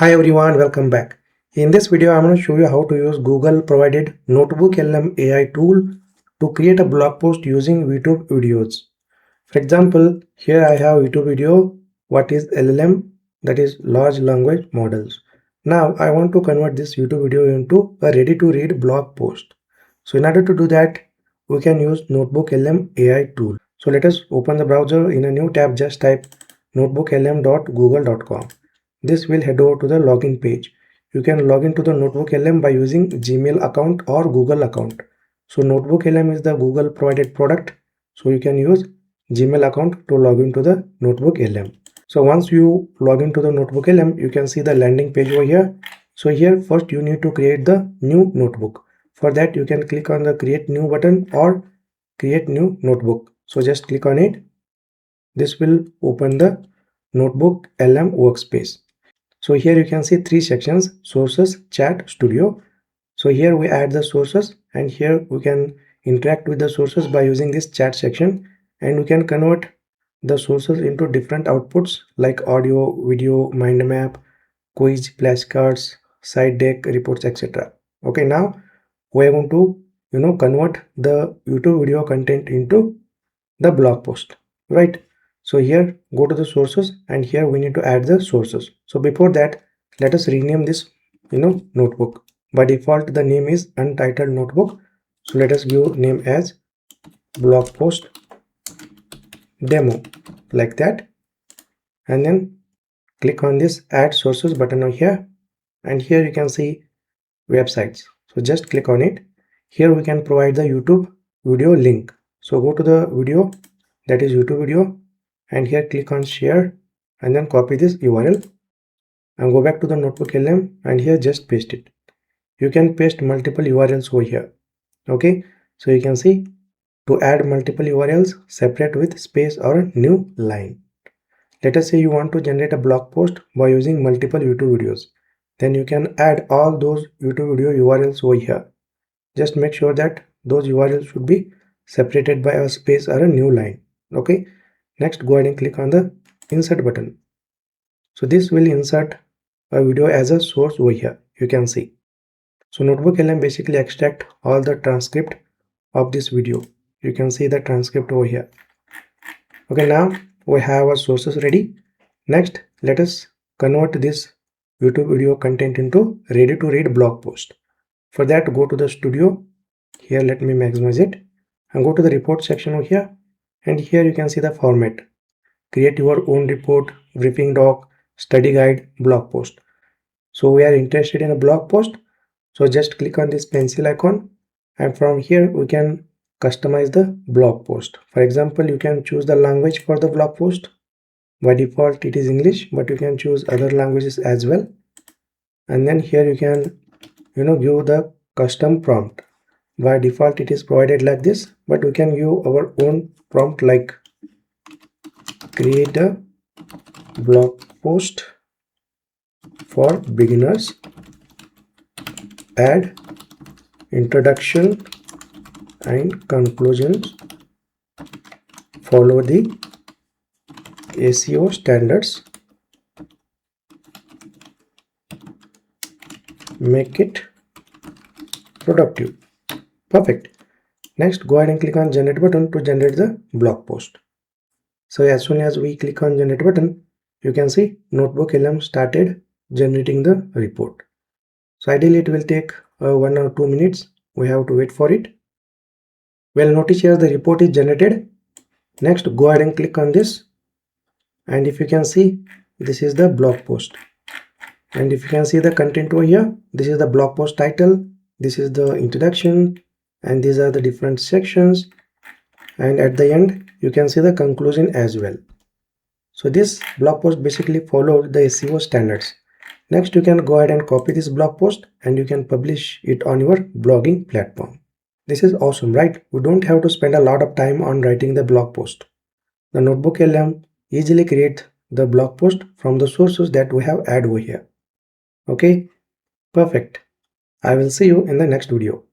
Hi everyone, welcome back. In this video, I'm going to show you how to use Google provided Notebook LM AI tool to create a blog post using YouTube videos. For example, here I have YouTube video, what is LLM, that is large language models. Now I want to convert this YouTube video into a ready to read blog post. So in order to do that, we can use Notebook LM AI tool. So let us open the browser. In a new tab, just type notebooklm.google.com. This will head over to the login page. You can log into the Notebook LM by using Gmail account or Google account. So Notebook LM is the Google provided product. So you can use Gmail account to log into the Notebook LM. So once you log into the Notebook LM, you can see the landing page over here. So here first you need to create the new notebook. For that you can click on the create new button or create new notebook. So just click on it. This will open the Notebook LM workspace. So here you can see three sections: sources, chat, studio. So here we add the sources, and here we can interact with the sources by using this chat section, and we can convert the sources into different outputs like audio, video, mind map, quiz, flashcards, side deck, reports, etc. Okay, now we are going to convert the YouTube video content into the blog post, right? So here go to the sources, and here we need to add the sources. So before that, let us rename this notebook. By default the name is untitled notebook, so let us give name as blog post demo, like that. And then click on this add sources button over here, and here you can see websites. So just click on it. Here we can provide the YouTube video link. So go to the video, that is YouTube video, and here click on share, and then copy this URL and go back to the Notebook LM, and here just paste it. You can paste multiple URLs over here. Okay, so you can see to add multiple URLs, separate with space or a new line. Let us say you want to generate a blog post by using multiple YouTube videos. Then you can add all those YouTube video URLs over here. Just make sure that those URLs should be separated by a space or a new line. Okay, next go ahead and click on the insert button. So this will insert a video as a source over here, you can see. So Notebook LM basically extract all the transcript of this video. You can see the transcript over here. Okay, now we have our sources ready. Next, let us convert this YouTube video content into ready to read blog post. For that, go to the studio. Here let me maximize it, and go to the report section over here, and here you can see the format. Create your own report, briefing doc, study guide, blog post. So we are interested in a blog post, so just click on this pencil icon, and from here we can customize the blog post. For example, you can choose the language for the blog post. By default it is English, but you can choose other languages as well. And then here you can give the custom prompt. By default it is provided like this, but we can give our own prompt like create a blog post for beginners, add introduction and conclusions, follow the SEO standards, make it productive. Perfect. Next, go ahead and click on generate button to generate the blog post. So as soon as we click on generate button, you can see Notebook LM started generating the report. So ideally it will take 1 or 2 minutes. We have to wait for it. Well, notice here the report is generated. Next, go ahead and click on this, and if you can see, this is the blog post. And if you can see the content over here, this is the blog post title, this is the introduction, and these are the different sections, and at the end you can see the conclusion as well. So this blog post basically followed the SEO standards. Next, you can go ahead and copy this blog post, and you can publish it on your blogging platform. This is awesome, right? We don't have to spend a lot of time on writing the blog post. The Notebook LM easily creates the blog post from the sources that we have added over here. Okay, perfect. I will see you in the next video.